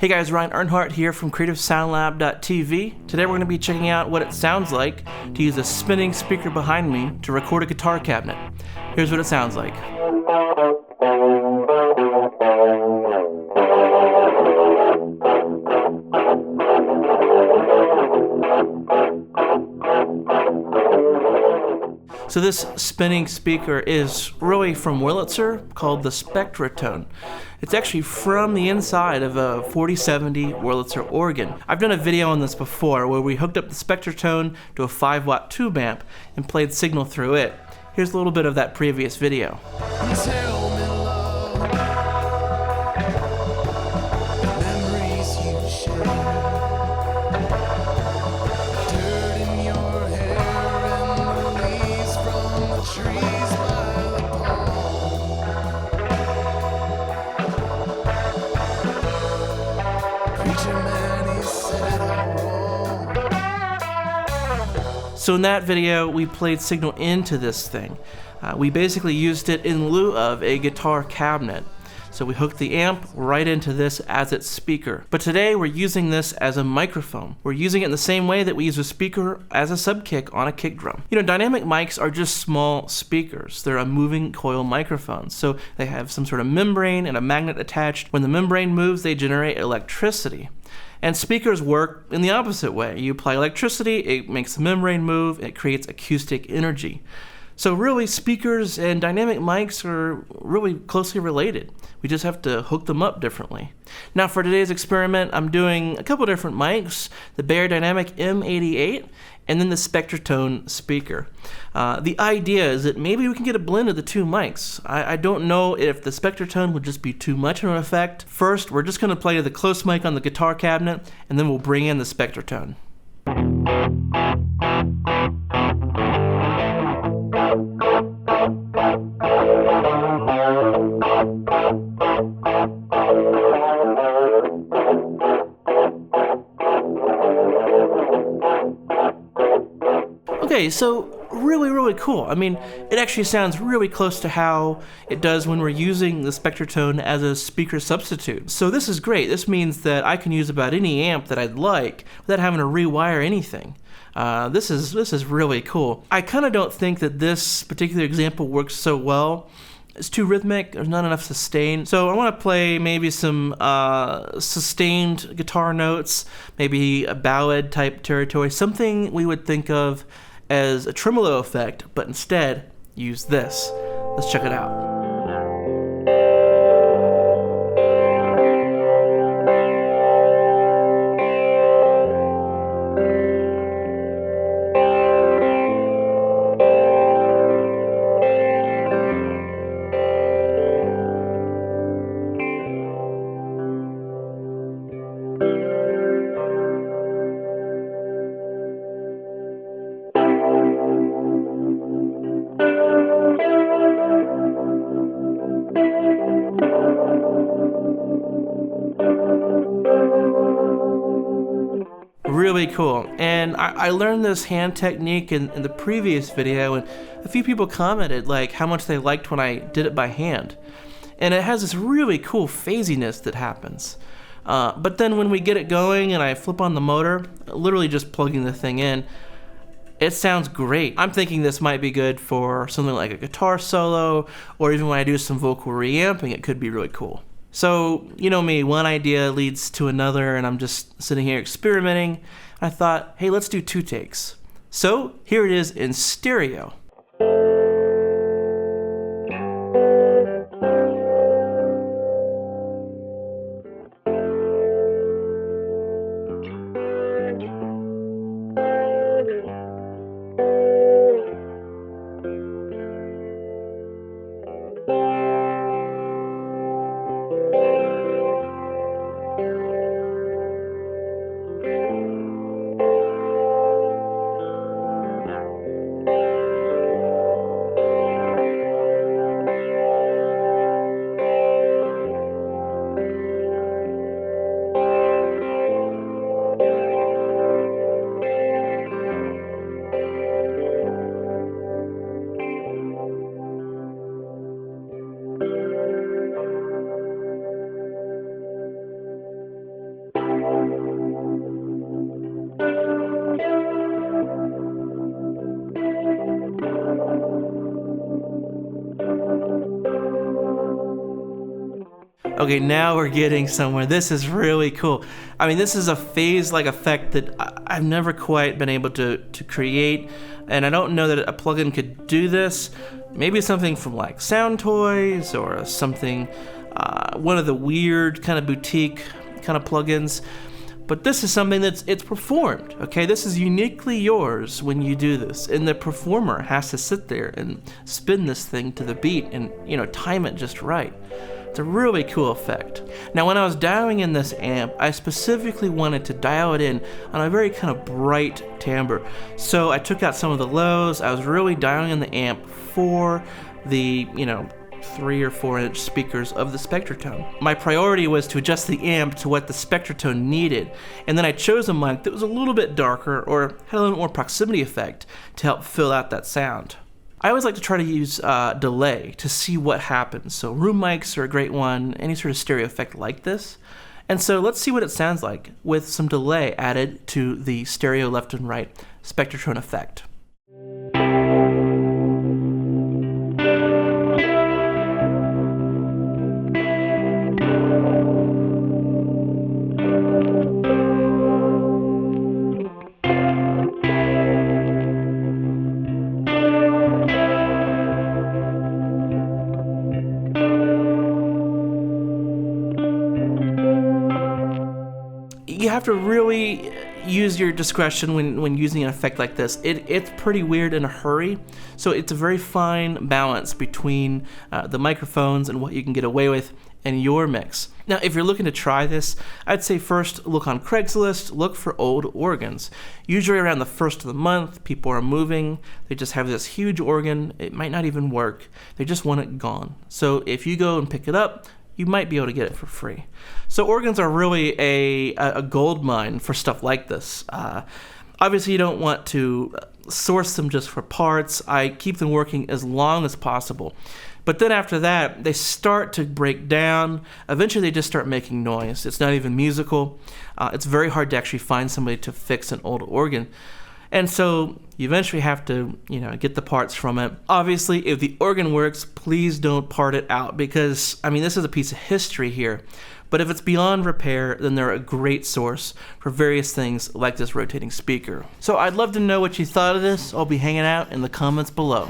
Hey guys, Ryan Earnhardt here from CreativeSoundLab.tv. Today we're going to be checking out what it sounds like to use a spinning speaker behind me to record a guitar cabinet. Here's what it sounds like. So this spinning speaker is really from Wurlitzer, called the Spectratone. It's actually from the inside of a 4070 Wurlitzer organ. I've done a video on this before where we hooked up the Spectratone to a 5-watt tube amp and played signal through it. Here's a little bit of that previous video. So in that video, we played signal into this thing. We basically used it in lieu of a guitar cabinet. So we hooked the amp right into this as its speaker. But today we're using this as a microphone. We're using it in the same way that we use a speaker as a sub-kick on a kick drum. You know, dynamic mics are just small speakers. They're a moving coil microphone. So they have some sort of membrane and a magnet attached. When the membrane moves, they generate electricity. And speakers work in the opposite way. You apply electricity, it makes the membrane move, it creates acoustic energy. So really, speakers and dynamic mics are really closely related. We just have to hook them up differently. Now for today's experiment, I'm doing a couple different mics, the Beyerdynamic M88 and then the Spectratone speaker. The idea is that maybe we can get a blend of the two mics. I don't know if the Spectratone would just be too much of an effect. First, we're just going to play the close mic on the guitar cabinet, and then we'll bring in the Spectratone. Okay, so really cool. I mean, it actually sounds really close to how it does when we're using the Spectratone as a speaker substitute. So this is great. This means that I can use about any amp that I'd like without having to rewire anything. This is really cool. I kind of don't think that this particular example works so well. It's too rhythmic, there's not enough sustain. So I want to play maybe some sustained guitar notes, maybe a ballad type territory, something we would think of as a tremolo effect, but instead use this. Let's check it out. Really cool. And I learned this hand technique in the previous video, and a few people commented like how much they liked when I did it by hand. And it has this really cool phasiness that happens. But then when we get it going and I flip on the motor, literally just plugging the thing in, it sounds great. I'm thinking this might be good for something like a guitar solo, or even when I do some vocal reamping, it could be really cool. So, you know me, one idea leads to another, and I'm just sitting here experimenting. I thought, hey, let's do 2 takes. So, here it is in stereo. Okay, now we're getting somewhere. This is really cool. I mean, this is a phase-like effect that I've never quite been able to create, and I don't know that a plugin could do this. Maybe something from like Sound Toys or something, one of the weird kind of boutique kind of plugins. But this is something it's performed, okay? This is uniquely yours when you do this, and the performer has to sit there and spin this thing to the beat and, you know, time it just right. It's a really cool effect. Now, when I was dialing in this amp, I specifically wanted to dial it in on a very kind of bright timbre. So I took out some of the lows. I was really dialing in the amp for the, you know, 3 or 4 inch speakers of the Spectratone. My priority was to adjust the amp to what the Spectratone needed, and then I chose a mic that was a little bit darker or had a little more proximity effect to help fill out that sound. I always like to try to use delay to see what happens. So room mics are a great one, any sort of stereo effect like this. And so let's see what it sounds like with some delay added to the stereo left and right Spectratone effect. You have to really use your discretion when using an effect like this. It's pretty weird in a hurry, so it's a very fine balance between the microphones and what you can get away with in your mix. Now, if you're looking to try this, I'd say first look on Craigslist, look for old organs. Usually around the first of the month, people are moving, they just have this huge organ, it might not even work, they just want it gone. So if you go and pick it up, you might be able to get it for free. So organs are really a gold mine for stuff like this. Obviously, you don't want to source them just for parts. I keep them working as long as possible. But then after that, they start to break down. Eventually, they just start making noise. It's not even musical. It's very hard to actually find somebody to fix an old organ. And so you eventually have to, you know, get the parts from it. Obviously, if the organ works, please don't part it out because, I mean, this is a piece of history here. But if it's beyond repair, then they're a great source for various things like this rotating speaker. So I'd love to know what you thought of this. I'll be hanging out in the comments below.